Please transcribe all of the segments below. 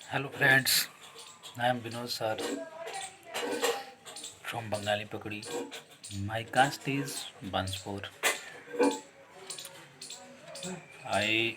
Hello friends, I am Vinod sir from Bengali Pakadi. My caste is Banspur.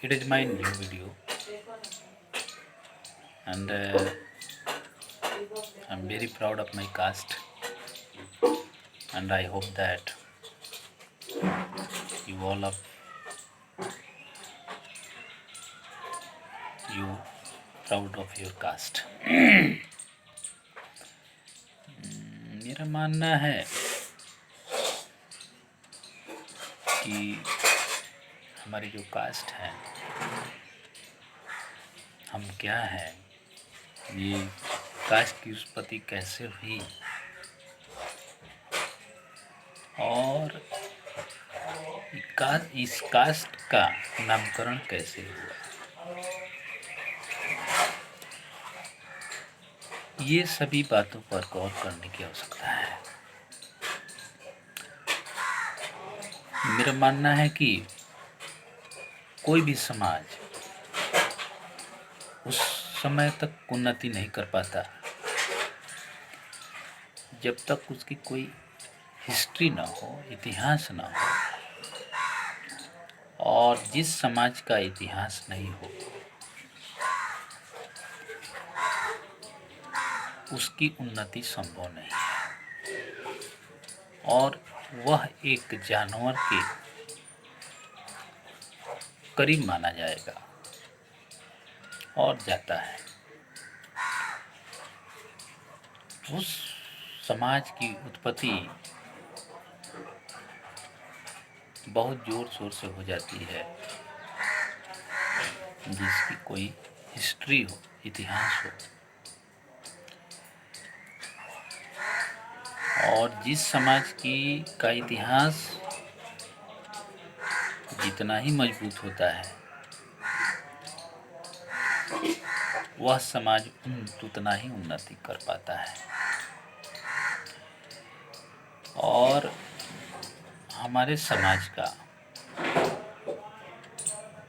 It is my new video and I'm very proud of my caste and I hope that you all of you proud of your caste. मेरा मानना है कि हमारी जो cast है, हम क्या हैं, ये कास्ट की उत्पत्ति कैसे हुई और इस कास्ट का नामकरण कैसे हुआ, ये सभी बातों पर गौर करने की आवश्यकता है। मेरा मानना है कि कोई भी समाज उस समय तक उन्नति नहीं कर पाता जब तक उसकी कोई हिस्ट्री ना हो, इतिहास ना हो, और जिस समाज का इतिहास नहीं हो उसकी उन्नति संभव नहीं है और वह एक जानवर के करीब माना जाएगा और जाता है। उस समाज की उत्पत्ति बहुत जोर शोर से हो जाती है जिसकी कोई हिस्ट्री हो, इतिहास हो, और जिस समाज का इतिहास जितना ही मजबूत होता है वह समाज उतना ही उन्नति कर पाता है। और हमारे समाज का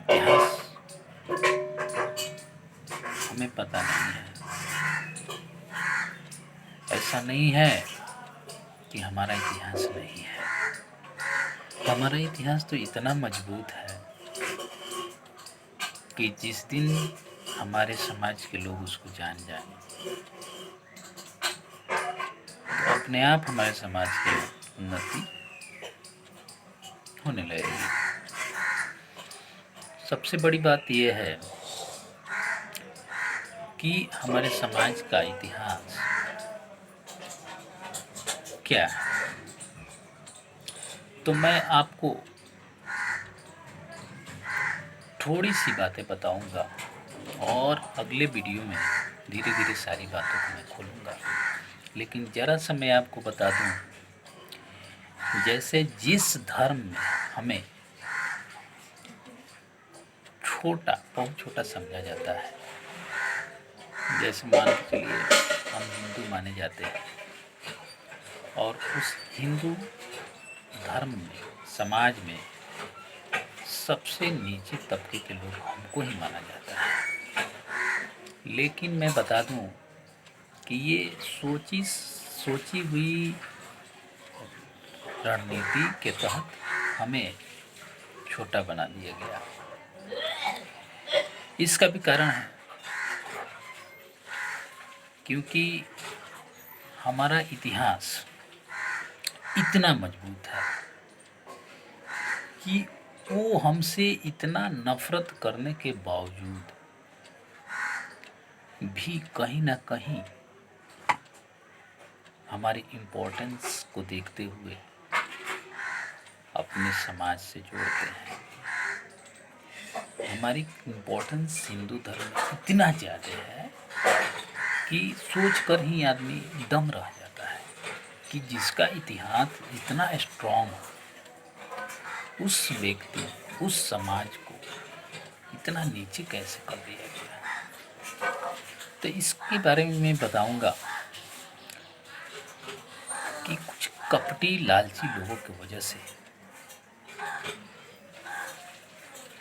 इतिहास हमें पता नहीं है। ऐसा नहीं है कि हमारा इतिहास नहीं है, हमारा इतिहास तो इतना मजबूत है कि जिस दिन हमारे समाज के लोग उसको जान जाएं तो अपने आप हमारे समाज की उन्नति होने लगेगी। सबसे बड़ी बात यह है कि हमारे समाज का इतिहास क्या है। तो मैं आपको थोड़ी सी बातें बताऊंगा और अगले वीडियो में धीरे धीरे सारी बातों को मैं खोलूंगा। लेकिन ज़रा सा मैं आपको बता दूं, जैसे जिस धर्म में हमें बहुत छोटा समझा जाता है, जैसे मान के चलिए हम हिंदू माने जाते हैं और उस हिंदू धर्म में, समाज में सबसे नीचे तबके के लोग हमको ही माना जाता है। लेकिन मैं बता दूं कि ये सोची हुई रणनीति के तहत हमें छोटा बना दिया गया। इसका भी कारण है क्योंकि हमारा इतिहास इतना मजबूत है कि वो हमसे इतना नफरत करने के बावजूद भी कहीं ना कहीं हमारी इम्पोर्टेंस को देखते हुए अपने समाज से जोड़ते हैं। हमारी इम्पोर्टेंस हिंदू धर्म में इतना ज़्यादा है कि सोच कर ही आदमी दम रह जाता है कि जिसका इतिहास इतना स्ट्रॉन्ग हो, उस व्यक्ति, उस समाज को इतना नीचे कैसे कर दिया गया। तो इसके बारे में मैं बताऊंगा कि कुछ कपटी लालची लोगों की वजह से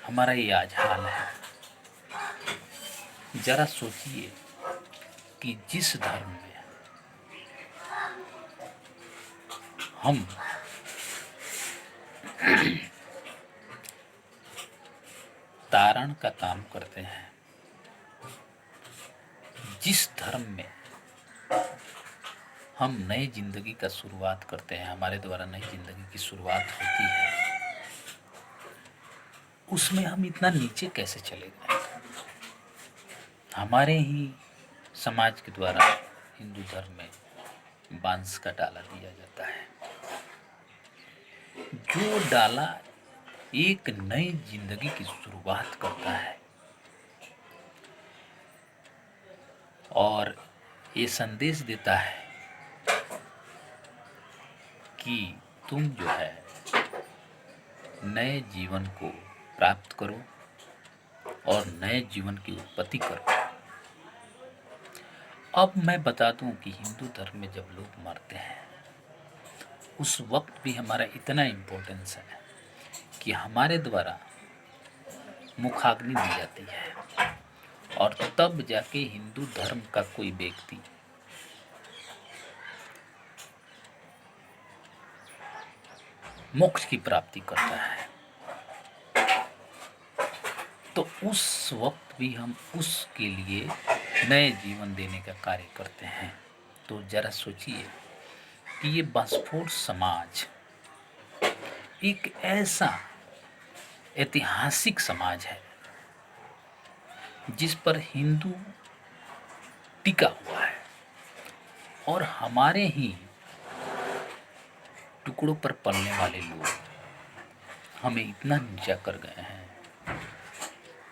हमारा ये आज हाल है। जरा सोचिए कि जिस धर्म में हम तारण का काम करते हैं, जिस धर्म में हम नई जिंदगी का शुरुआत करते हैं, हमारे द्वारा नई जिंदगी की शुरुआत होती है, उसमें हम इतना नीचे कैसे चले गए? हमारे ही समाज के द्वारा हिंदू धर्म में बांस का डाला दिया जाता है, जो डाला एक नई जिंदगी की शुरुआत करता है और ये संदेश देता है कि तुम जो है नए जीवन को प्राप्त करो और नए जीवन की उत्पत्ति करो। अब मैं बता दूं कि हिंदू धर्म में जब लोग मरते हैं उस वक्त भी हमारा इतना इम्पोर्टेंस है कि हमारे द्वारा मुखाग्नि दी जाती है और तब जाके हिंदू धर्म का कोई व्यक्ति मोक्ष की प्राप्ति करता है। तो उस वक्त भी हम उसके लिए नए जीवन देने का कार्य करते हैं। तो जरा सोचिए कि ये बांसफोड़ समाज एक ऐसा ऐतिहासिक समाज है जिस पर हिंदू टिका हुआ है और हमारे ही टुकड़ों पर पलने वाले लोग हमें इतना नीचा कर गए हैं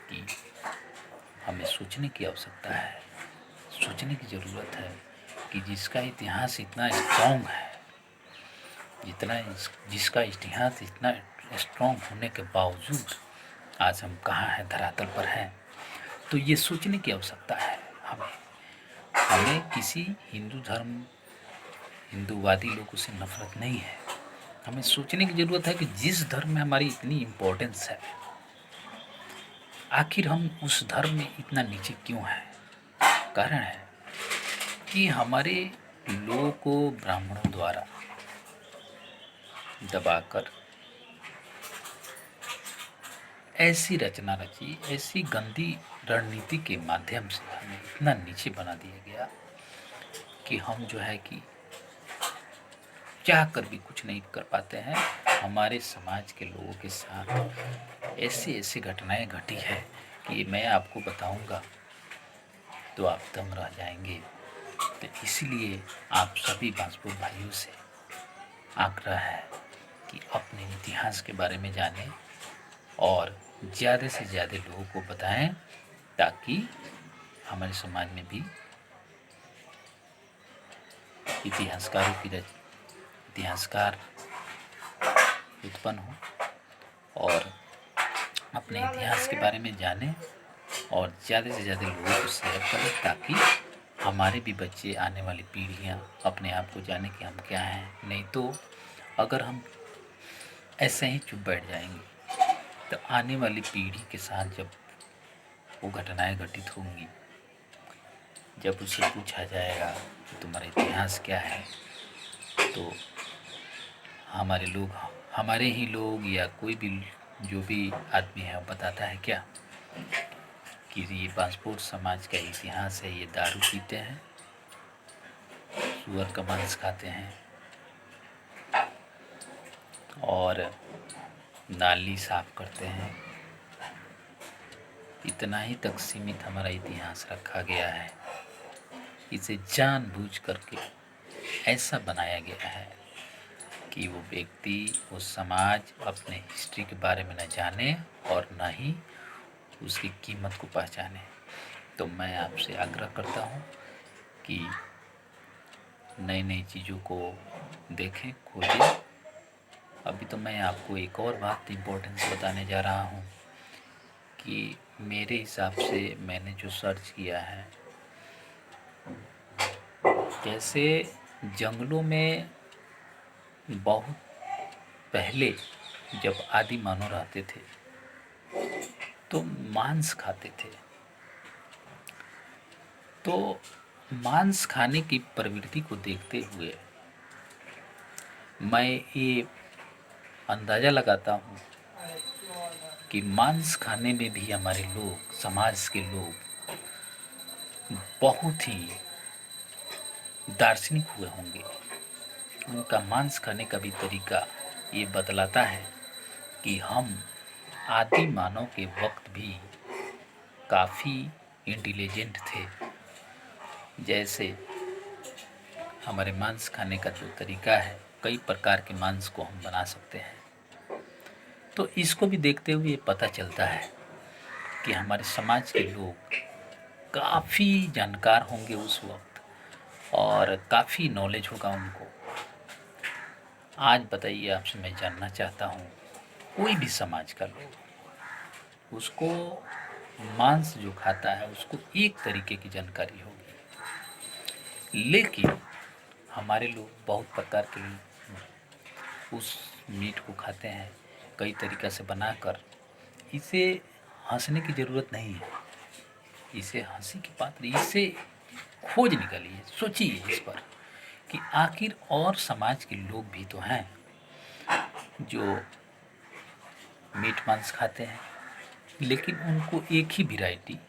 कि हमें सोचने की आवश्यकता है, सोचने की ज़रूरत है कि जिसका इतिहास इतना स्ट्रॉन्ग है, जिसका इतिहास इतना स्ट्रॉन्ग होने के बावजूद आज हम कहाँ हैं, धरातल पर हैं। तो ये सोचने की आवश्यकता है हमें किसी हिंदूवादी लोगों से नफरत नहीं है। हमें सोचने की ज़रूरत है कि जिस धर्म में हमारी इतनी इम्पोर्टेंस है, आखिर हम उस धर्म में इतना नीचे क्यों हैं? कारण है कि हमारे लोगों को ब्राह्मणों द्वारा दबाकर ऐसी रचना रची, ऐसी गंदी रणनीति के माध्यम से हमें इतना नीचे बना दिया गया कि हम जो है कि चाह कर भी कुछ नहीं कर पाते हैं। हमारे समाज के लोगों के साथ ऐसी ऐसी घटनाएं घटी है कि मैं आपको बताऊंगा तो आप दंग रह जाएंगे। तो इसलिए आप सभी बांसफोड़ भाइयों से आग्रह है कि अपने इतिहास के बारे में जानें और ज़्यादा से ज़्यादा लोगों को बताएं ताकि हमारे समाज में भी इतिहासकार उत्पन्न हो और अपने इतिहास के बारे में जानें और ज़्यादा से ज़्यादा लोगों को शेयर करें ताकि हमारे भी बच्चे, आने वाली पीढ़ियां अपने आप को जाने कि हम क्या हैं। नहीं तो अगर हम ऐसे ही चुप बैठ जाएंगे तो आने वाली पीढ़ी के साथ जब वो घटनाएं घटित होंगी, जब उससे पूछा जाएगा कि तुम्हारा इतिहास क्या है, तो हमारे ही लोग या कोई भी जो भी आदमी है वो बताता है क्या कि ये बांसफोड़ समाज का इतिहास है, ये दारू पीते हैं, सुअर का मांस खाते हैं और नाली साफ करते हैं। इतना ही तक सीमित हमारा इतिहास रखा गया है। इसे जानबूझ करके ऐसा बनाया गया है कि वो व्यक्ति, वो समाज अपने हिस्ट्री के बारे में न जाने और न ही उसकी कीमत को पहचाने। तो मैं आपसे आग्रह करता हूँ कि नई नई चीज़ों को देखें, खोजें। अभी तो मैं आपको एक और बात इम्पोर्टेंस बताने जा रहा हूँ कि मेरे हिसाब से मैंने जो सर्च किया है, जैसे जंगलों में बहुत पहले जब आदि मानव रहते थे तो मांस खाते थे, तो मांस खाने की प्रवृत्ति को देखते हुए मैं ये अंदाज़ा लगाता हूँ कि मांस खाने में भी हमारे लोग, समाज के लोग बहुत ही दार्शनिक हुए होंगे। उनका मांस खाने का भी तरीका ये बतलाता है कि हम आदि मानव के वक्त भी काफ़ी इंटेलिजेंट थे। जैसे हमारे मांस खाने का जो तरीका है, कई प्रकार के मांस को हम बना सकते हैं। तो इसको भी देखते हुए ये पता चलता है कि हमारे समाज के लोग काफ़ी जानकार होंगे उस वक्त और काफ़ी नॉलेज होगा उनको। आज बताइए, आपसे मैं जानना चाहता हूँ, कोई भी समाज का लोग, उसको मांस जो खाता है उसको एक तरीके की जानकारी होगी, लेकिन हमारे लोग बहुत प्रकार के उस मीट को खाते हैं कई तरीक़ा से बनाकर। इसे हंसने की ज़रूरत नहीं है, इसे हंसी की पात्र, इसे खोज निकालिए, सोचिए इस पर कि आखिर और समाज के लोग भी तो हैं जो मीट मांस खाते हैं, लेकिन उनको एक ही वैरायटी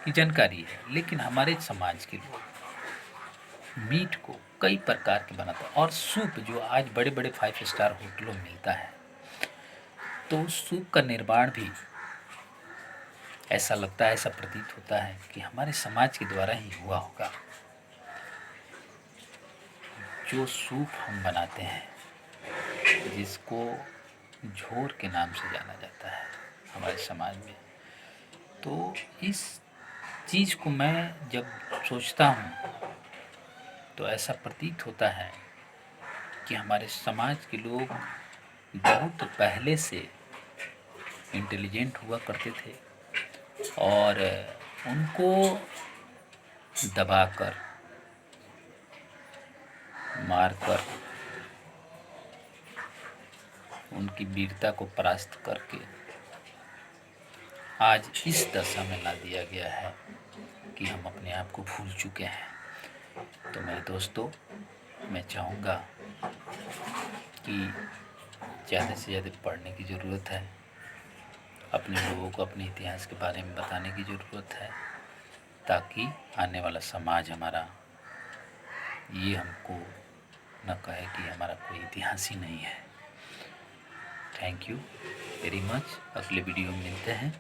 की जानकारी है। लेकिन हमारे समाज के लोग मीट को कई प्रकार के बनाते हैं। और सूप जो आज बड़े बड़े 5 स्टार होटलों में मिलता है, तो उस सूप का निर्माण भी ऐसा लगता है, ऐसा प्रतीत होता है कि हमारे समाज के द्वारा ही हुआ होगा। जो सूप हम बनाते हैं, जिसको झोर के नाम से जाना जाता है हमारे समाज में, तो इस चीज़ को मैं जब सोचता हूँ तो ऐसा प्रतीत होता है कि हमारे समाज के लोग बहुत पहले से इंटेलिजेंट हुआ करते थे और उनको दबाकर, मारकर, उनकी वीरता को परास्त करके आज इस दशा में ला दिया गया है कि हम अपने आप को भूल चुके हैं। तो मेरे दोस्तों, मैं चाहूँगा कि ज़्यादा से ज़्यादा पढ़ने की ज़रूरत है, अपने लोगों को अपने इतिहास के बारे में बताने की ज़रूरत है, ताकि आने वाला समाज हमारा ये हमको न कहे कि हमारा कोई इतिहास ही नहीं है। Thank you very much. अगले वीडियो में मिलते हैं।